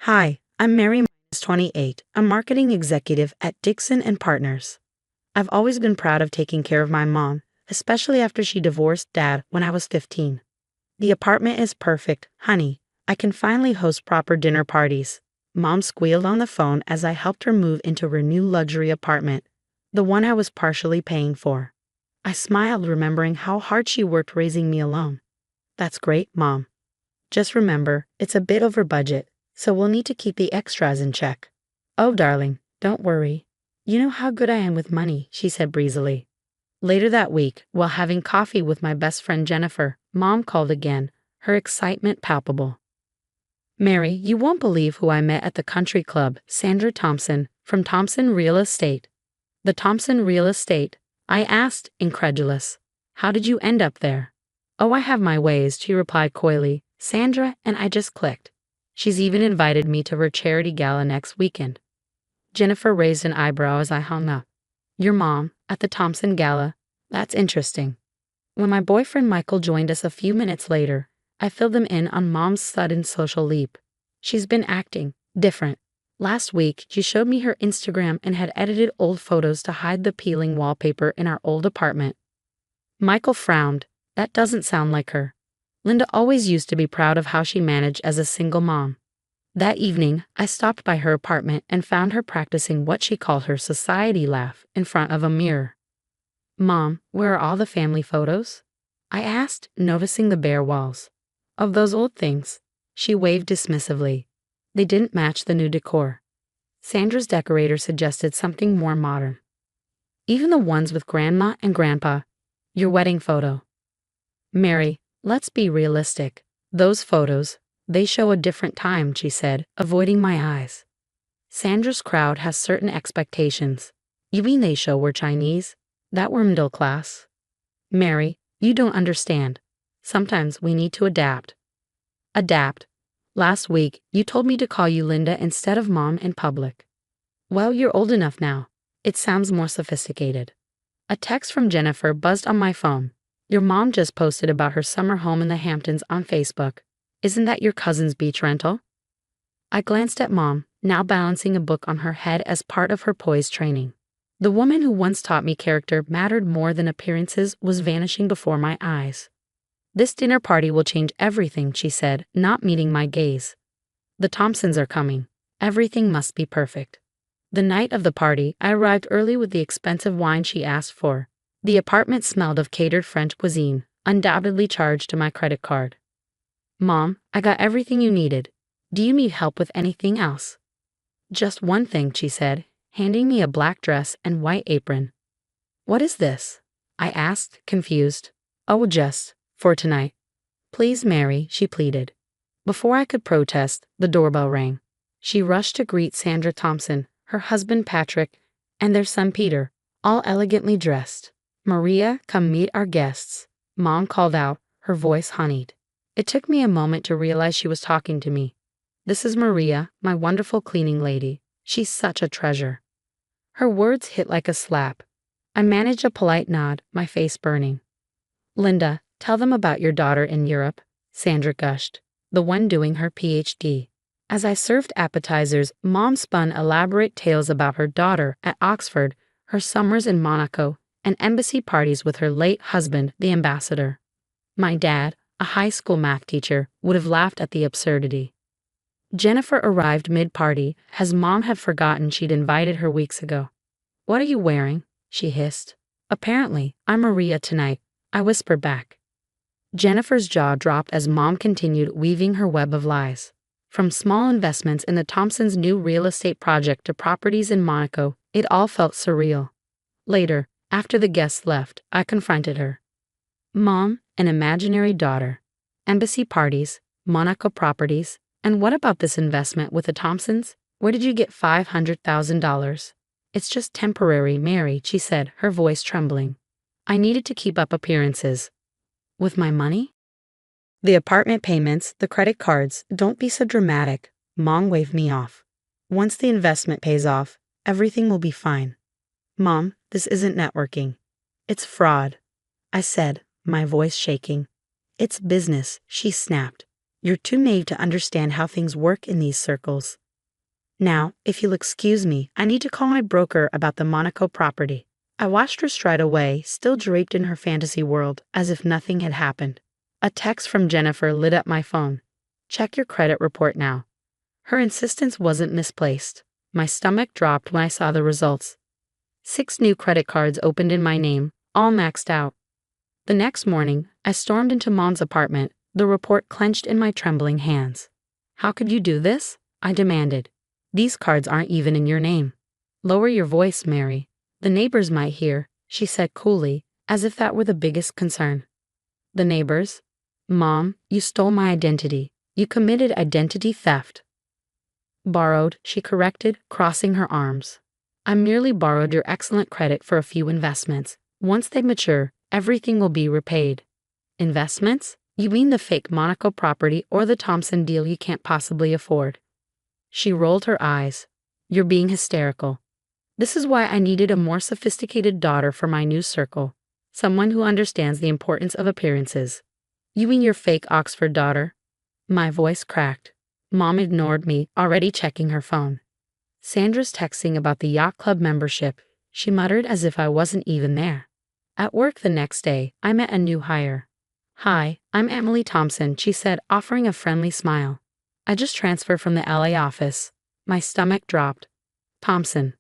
Hi, I'm Mary, 28, a marketing executive at Dixon and Partners. I've always been proud of taking care of my mom, especially after she divorced Dad when I was 15. The apartment is perfect, honey. I can finally host proper dinner parties. Mom squealed on the phone as I helped her move into her new luxury apartment, the one I was partially paying for. I smiled, remembering how hard she worked raising me alone. That's great, Mom. Just remember, it's a bit over budget, so we'll need to keep the extras in check. Oh, darling, don't worry. You know how good I am with money, she said breezily. Later that week, while having coffee with my best friend Jennifer, Mom called again, her excitement palpable. Mary, you won't believe who I met at the country club, Sandra Thompson, from Thompson Real Estate. The Thompson Real Estate? I asked, incredulous. How did you end up there? Oh, I have my ways, she replied coyly. Sandra and I just clicked. She's even invited me to her charity gala next weekend. Jennifer raised an eyebrow as I hung up. Your mom, at the Thompson Gala? That's interesting. When my boyfriend Michael joined us a few minutes later, I filled him in on Mom's sudden social leap. She's been acting different. Last week, she showed me her Instagram and had edited old photos to hide the peeling wallpaper in our old apartment. Michael frowned. That doesn't sound like her. Linda always used to be proud of how she managed as a single mom. That evening, I stopped by her apartment and found her practicing what she called her society laugh in front of a mirror. Mom, where are all the family photos? I asked, noticing the bare walls. Of those old things. She waved dismissively. They didn't match the new decor. Sandra's decorator suggested something more modern. Even the ones with Grandma and Grandpa. Your wedding photo. Mary, let's be realistic. Those photos, they show a different time, she said, avoiding my eyes. Sandra's crowd has certain expectations. You mean they show we're Chinese? That we're middle class? Mary, you don't understand. Sometimes we need to adapt. Adapt. Last week, you told me to call you Linda instead of Mom in public. Well, you're old enough now. It sounds more sophisticated. A text from Jennifer buzzed on my phone. Your mom just posted about her summer home in the Hamptons on Facebook. Isn't that your cousin's beach rental? I glanced at Mom, now balancing a book on her head as part of her poise training. The woman who once taught me character mattered more than appearances was vanishing before my eyes. This dinner party will change everything, she said, not meeting my gaze. The Thompsons are coming. Everything must be perfect. The night of the party, I arrived early with the expensive wine she asked for. The apartment smelled of catered French cuisine, undoubtedly charged to my credit card. Mom, I got everything you needed. Do you need help with anything else? Just one thing, she said, handing me a black dress and white apron. What is this? I asked, confused. Oh, just for tonight. Please, Mary, she pleaded. Before I could protest, the doorbell rang. She rushed to greet Sandra Thompson, her husband Patrick, and their son Peter, all elegantly dressed. Maria, come meet our guests, Mom called out, her voice honeyed. It took me a moment to realize she was talking to me. This is Maria, my wonderful cleaning lady. She's such a treasure. Her words hit like a slap. I managed a polite nod, my face burning. Linda, tell them about your daughter in Europe, Sandra gushed, the one doing her PhD. As I served appetizers, Mom spun elaborate tales about her daughter at Oxford, her summers in Monaco, and embassy parties with her late husband, the ambassador. My dad, a high school math teacher, would have laughed at the absurdity. Jennifer arrived mid-party, as Mom had forgotten she'd invited her weeks ago. What are you wearing? She hissed. Apparently, I'm Maria tonight, I whispered back. Jennifer's jaw dropped as Mom continued weaving her web of lies. From small investments in the Thompsons' new real estate project to properties in Monaco, it all felt surreal. Later, after the guests left, I confronted her. Mom, an imaginary daughter. Embassy parties, Monaco properties, and what about this investment with the Thompsons? Where did you get $500,000? It's just temporary, Mary, she said, her voice trembling. I needed to keep up appearances. With my money? The apartment payments, the credit cards, don't be so dramatic. Mom waved me off. Once the investment pays off, everything will be fine. Mom, this isn't networking. It's fraud. I said, my voice shaking. It's business, she snapped. You're too naive to understand how things work in these circles. Now, if you'll excuse me, I need to call my broker about the Monaco property. I watched her stride away, still draped in her fantasy world, as if nothing had happened. A text from Jennifer lit up my phone. Check your credit report now. Her insistence wasn't misplaced. My stomach dropped when I saw the results. 6 new credit cards opened in my name, all maxed out. The next morning, I stormed into Mom's apartment, the report clenched in my trembling hands. How could you do this? I demanded. These cards aren't even in your name. Lower your voice, Mary. The neighbors might hear, she said coolly, as if that were the biggest concern. The neighbors? Mom, you stole my identity. You committed identity theft. Borrowed, she corrected, crossing her arms. I merely borrowed your excellent credit for a few investments. Once they mature, everything will be repaid. Investments? You mean the fake Monaco property or the Thompson deal you can't possibly afford? She rolled her eyes. You're being hysterical. This is why I needed a more sophisticated daughter for my new circle. Someone who understands the importance of appearances. You mean your fake Oxford daughter? My voice cracked. Mom ignored me, already checking her phone. Sandra's texting about the yacht club membership, she muttered as if I wasn't even there. At work the next day, I met a new hire. Hi, I'm Emily Thompson, she said, offering a friendly smile. I just transferred from the LA office. My stomach dropped. Thompson.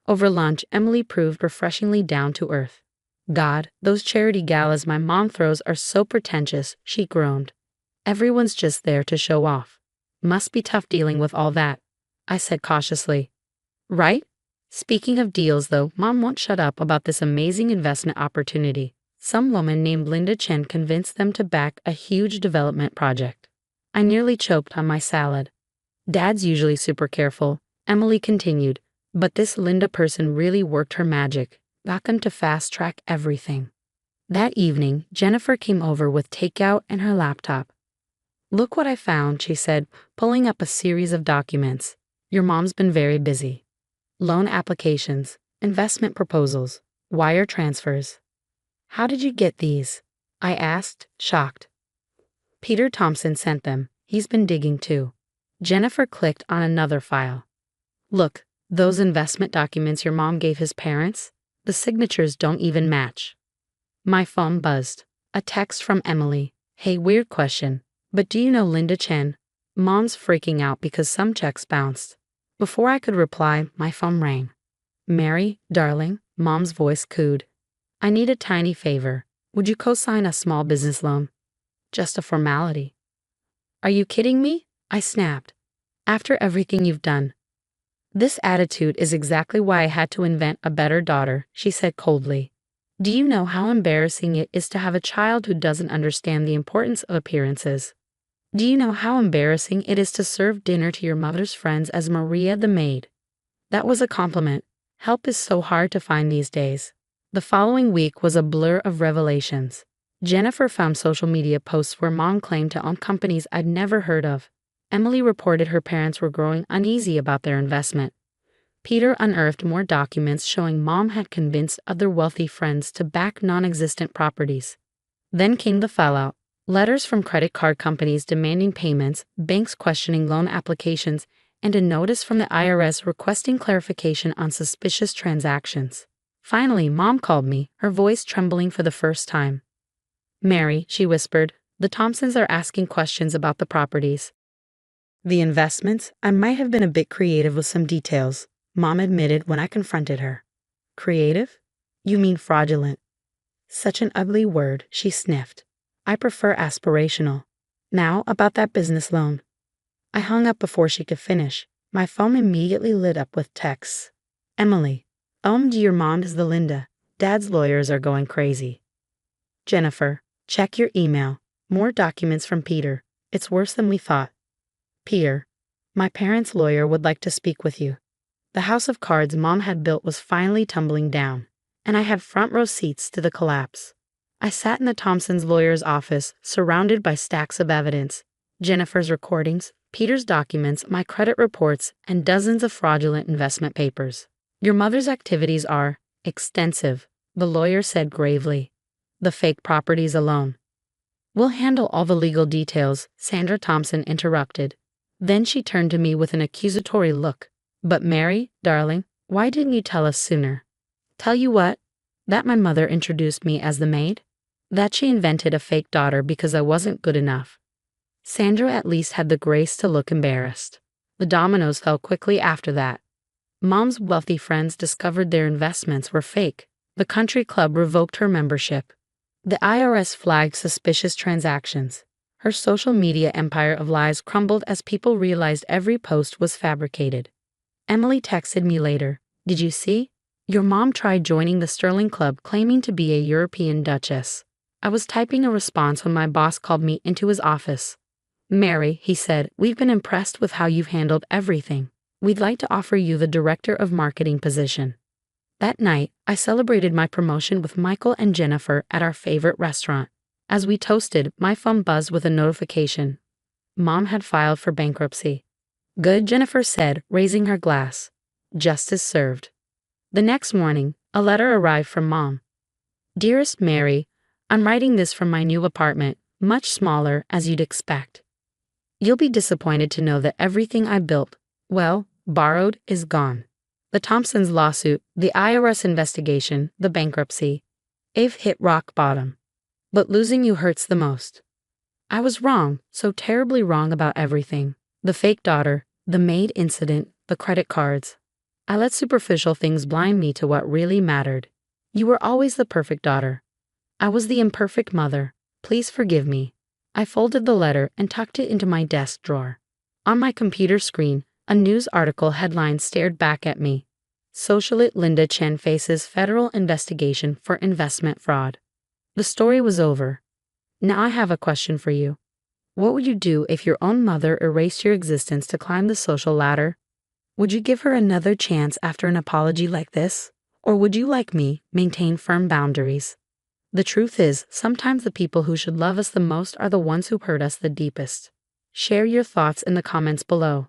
Over lunch, Emily proved refreshingly down to earth. God, those charity galas my mom throws are so pretentious, she groaned. Everyone's just there to show off. Must be tough dealing with all that, I said cautiously. Right? Speaking of deals though, Mom won't shut up about this amazing investment opportunity. Some woman named Linda Chen convinced them to back a huge development project. I nearly choked on my salad. Dad's usually super careful, Emily continued, but this Linda person really worked her magic, got them to fast-track everything. That evening, Jennifer came over with takeout and her laptop. Look what I found, she said, pulling up a series of documents. Your mom's been very busy. Loan applications, investment proposals, wire transfers. How did you get these? I asked, shocked. Peter Thompson sent them. He's been digging too. Jennifer clicked on another file. Look, those investment documents your mom gave his parents? The signatures don't even match. My phone buzzed. A text from Emily. Hey, weird question, but do you know Linda Chen? Mom's freaking out because some checks bounced. Before I could reply, my phone rang. Mary, darling, Mom's voice cooed. I need a tiny favor. Would you co-sign a small business loan? Just a formality. Are you kidding me? I snapped. After everything you've done. This attitude is exactly why I had to invent a better daughter, she said coldly. Do you know how embarrassing it is to have a child who doesn't understand the importance of appearances? Do you know how embarrassing it is to serve dinner to your mother's friends as Maria the maid? That was a compliment. Help is so hard to find these days. The following week was a blur of revelations. Jennifer found social media posts where Mom claimed to own companies I'd never heard of. Emily reported her parents were growing uneasy about their investment. Peter unearthed more documents showing Mom had convinced other wealthy friends to back non-existent properties. Then came the fallout. Letters from credit card companies demanding payments, banks questioning loan applications, and a notice from the IRS requesting clarification on suspicious transactions. Finally, Mom called me, her voice trembling for the first time. Mary, she whispered, the Thompsons are asking questions about the properties. The investments? I might have been a bit creative with some details, Mom admitted when I confronted her. Creative? You mean fraudulent. Such an ugly word, she sniffed. I prefer aspirational. Now about that business loan. I hung up before she could finish. My phone immediately lit up with texts. Emily. OMG, your mom is the Linda. Dad's lawyers are going crazy. Jennifer. Check your email. More documents from Peter. It's worse than we thought. Peter. My parents' lawyer would like to speak with you. The house of cards Mom had built was finally tumbling down, and I had front row seats to the collapse. I sat in the Thompsons' lawyer's office, surrounded by stacks of evidence. Jennifer's recordings, Peter's documents, my credit reports, and dozens of fraudulent investment papers. Your mother's activities are extensive, the lawyer said gravely. The fake properties alone. We'll handle all the legal details, Sandra Thompson interrupted. Then she turned to me with an accusatory look. But Mary, darling, why didn't you tell us sooner? Tell you what? That my mother introduced me as the maid? That she invented a fake daughter because I wasn't good enough. Sandra at least had the grace to look embarrassed. The dominoes fell quickly after that. Mom's wealthy friends discovered their investments were fake. The country club revoked her membership. The IRS flagged suspicious transactions. Her social media empire of lies crumbled as people realized every post was fabricated. Emily texted me later. Did you see? Your mom tried joining the Sterling Club claiming to be a European duchess. I was typing a response when my boss called me into his office. Mary, he said, we've been impressed with how you've handled everything. We'd like to offer you the director of marketing position. That night, I celebrated my promotion with Michael and Jennifer at our favorite restaurant. As we toasted, my phone buzzed with a notification. Mom had filed for bankruptcy. Good, Jennifer said, raising her glass. Justice served. The next morning, a letter arrived from Mom. Dearest Mary, I'm writing this from my new apartment, much smaller as you'd expect. You'll be disappointed to know that everything I built, well, borrowed, is gone. The Thompsons' lawsuit, the IRS investigation, the bankruptcy. I've hit rock bottom. But losing you hurts the most. I was wrong, so terribly wrong about everything. The fake daughter, the maid incident, the credit cards. I let superficial things blind me to what really mattered. You were always the perfect daughter. I was the imperfect mother. Please forgive me. I folded the letter and tucked it into my desk drawer. On my computer screen, a news article headline stared back at me. Socialite Linda Chen faces federal investigation for investment fraud. The story was over. Now I have a question for you. What would you do if your own mother erased your existence to climb the social ladder? Would you give her another chance after an apology like this? Or would you, like me, maintain firm boundaries? The truth is, sometimes the people who should love us the most are the ones who hurt us the deepest. Share your thoughts in the comments below.